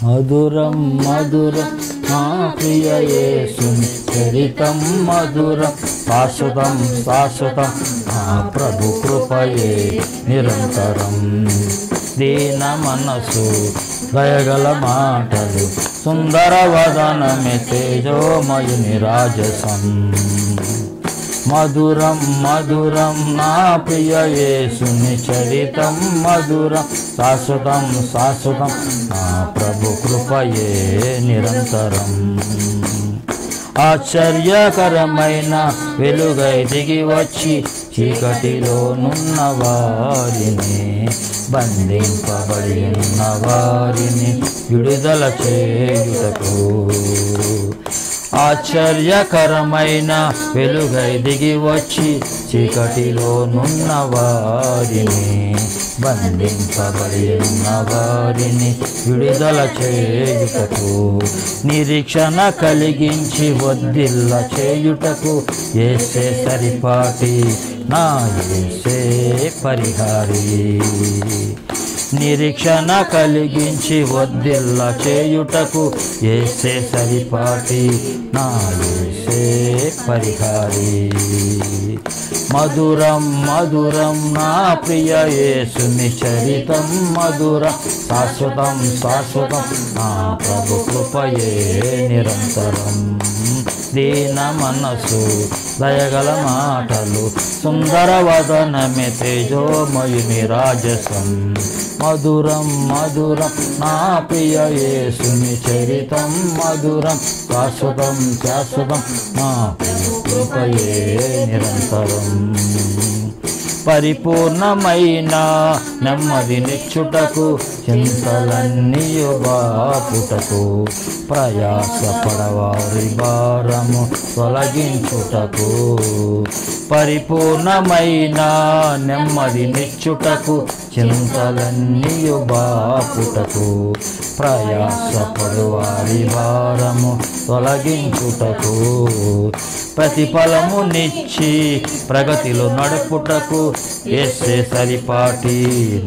మధురం మధురం నా ప్రియ యేసుని చరితం మధురం శాశ్వతం శాశ్వతం నా ప్రభు కృపయే నిరంతరం. దీన మనసు దయగల మాటలు సుందర వదనమే తేజోమయుని రాజసం. మధురం మధురం నా ప్రియ యేసుని చరితం మధురం శాశ్వతం శాశ్వతం నా ప్రభు కృపయే నిరంతరం. ఆశ్చర్యకరమైన వెలుగై దిగి వచ్చి చీకటిలోనున్న వారిని, బంధింపబడి ఉన్న వారిని విడుదల చేయుటకు. ఆశ్చర్యకరమైన వెలుగై దిగి వచ్చి చీకటిలోనున్న వారిని, బంధింపబడి ఉన్న వారిని విడుదల చేయుటకు. నిరీక్షణ కలిగించి వర్ధిల్ల చేయుటకు యేసే సరిపాటి నా యేసే పరిహారి. నిరీక్షణ కలిగించి వర్ధిల్ల చేయుటకు యేసే సరిపాటి నా యేసే పరిహారి. మధురం మధురం నా ప్రియ యేసుని చరితం మధురం శాశ్వతం శాశ్వతం నా ప్రభు కృపయే నిరంతరం. దీన మనసు దయగల మాటలు సుందర వదనమే తేజోమయుని రాజసం. మధురం మధురం నా ప్రియ యేసుని చరితం మధురం శాశ్వతం శాశ్వతం నా ప్రభు కృపయే నిరంతరం. పరిపూర్ణమైన నెమ్మదినిచ్చుటకు చింతలన్నీయు బాపుటకు, ప్రయాసపడవారి భారము తొలగించుటకు. పరిపూర్ణమైన నెమ్మదినిచ్చుటకు చింతలన్నీయు బాపుటకు, ప్రయాసపడువారి భారము తొలగించుటకు. ప్రతిఫలమునిచ్చి ప్రగతిలో నడుపుటకు యేసే సరిపాటి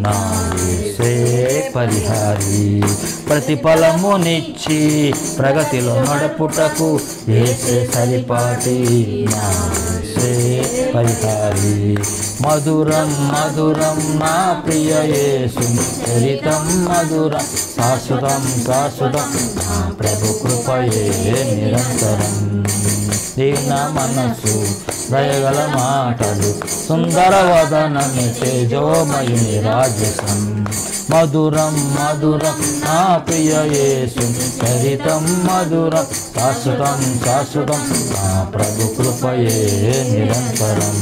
నా యేసే పరిహారి. ప్రతిఫలమునిచ్చి ప్రగతిలో నడుపుటకు యేసే సరిపాటి నా యేసే పరిహారి. మధురం మధురం నా ప్రియ యేసుని చరితం మధురం శాశ్వతం శాశ్వతం నా ప్రభు కృపయే నిరంతరం. దీన మనసు దయగల మాటలు సుందర వదనమే తేజోమయుని రాజసం. మధురం మధురం నా ప్రియ యేసుని చరితం మధురం శాశ్వతం శాశ్వతం నా ప్రభు కృపయే నిరంతరం.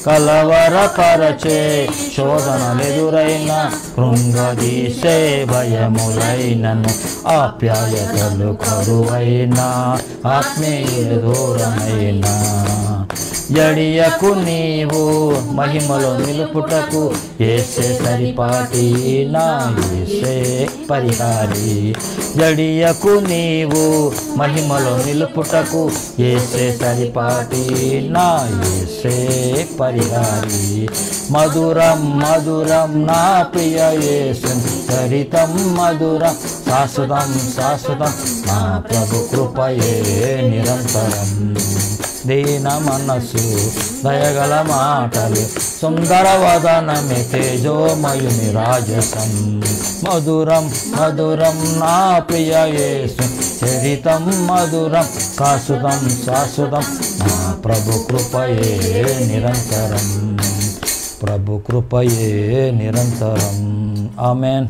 కలవరపరచే శోధనలెదురైన, కృంగదీసే భయములైనను, ఆప్యాయతలు కరువైన, ఆత్మీయ దూరమైన, జడియకు నీవు మహిమలో నిలుపుటకు యేసే సరిపాటి నా యేసే పరిహారి. జడియకు నీవు మహిమలో నిలుపుటకు యేసే సరిపాటి నా యేసే పరిహారి. మధురం మధురం నా ప్రియ యేసుని చరితం మధురం శాశ్వతం శాశ్వతం నా ప్రభు కృపయే నిరంతరం. దీన మనసు దయగల మాటలు సుందర వదనమే తేజోమయుని రాజసం. మధురం మధురం నా ప్రియ యేసు చరితం మధురం శాశ్వతం శాశ్వతం నా ప్రభు కృపయే నిరంతరం. ప్రభు కృపయే నిరంతరం. ఆమేన్.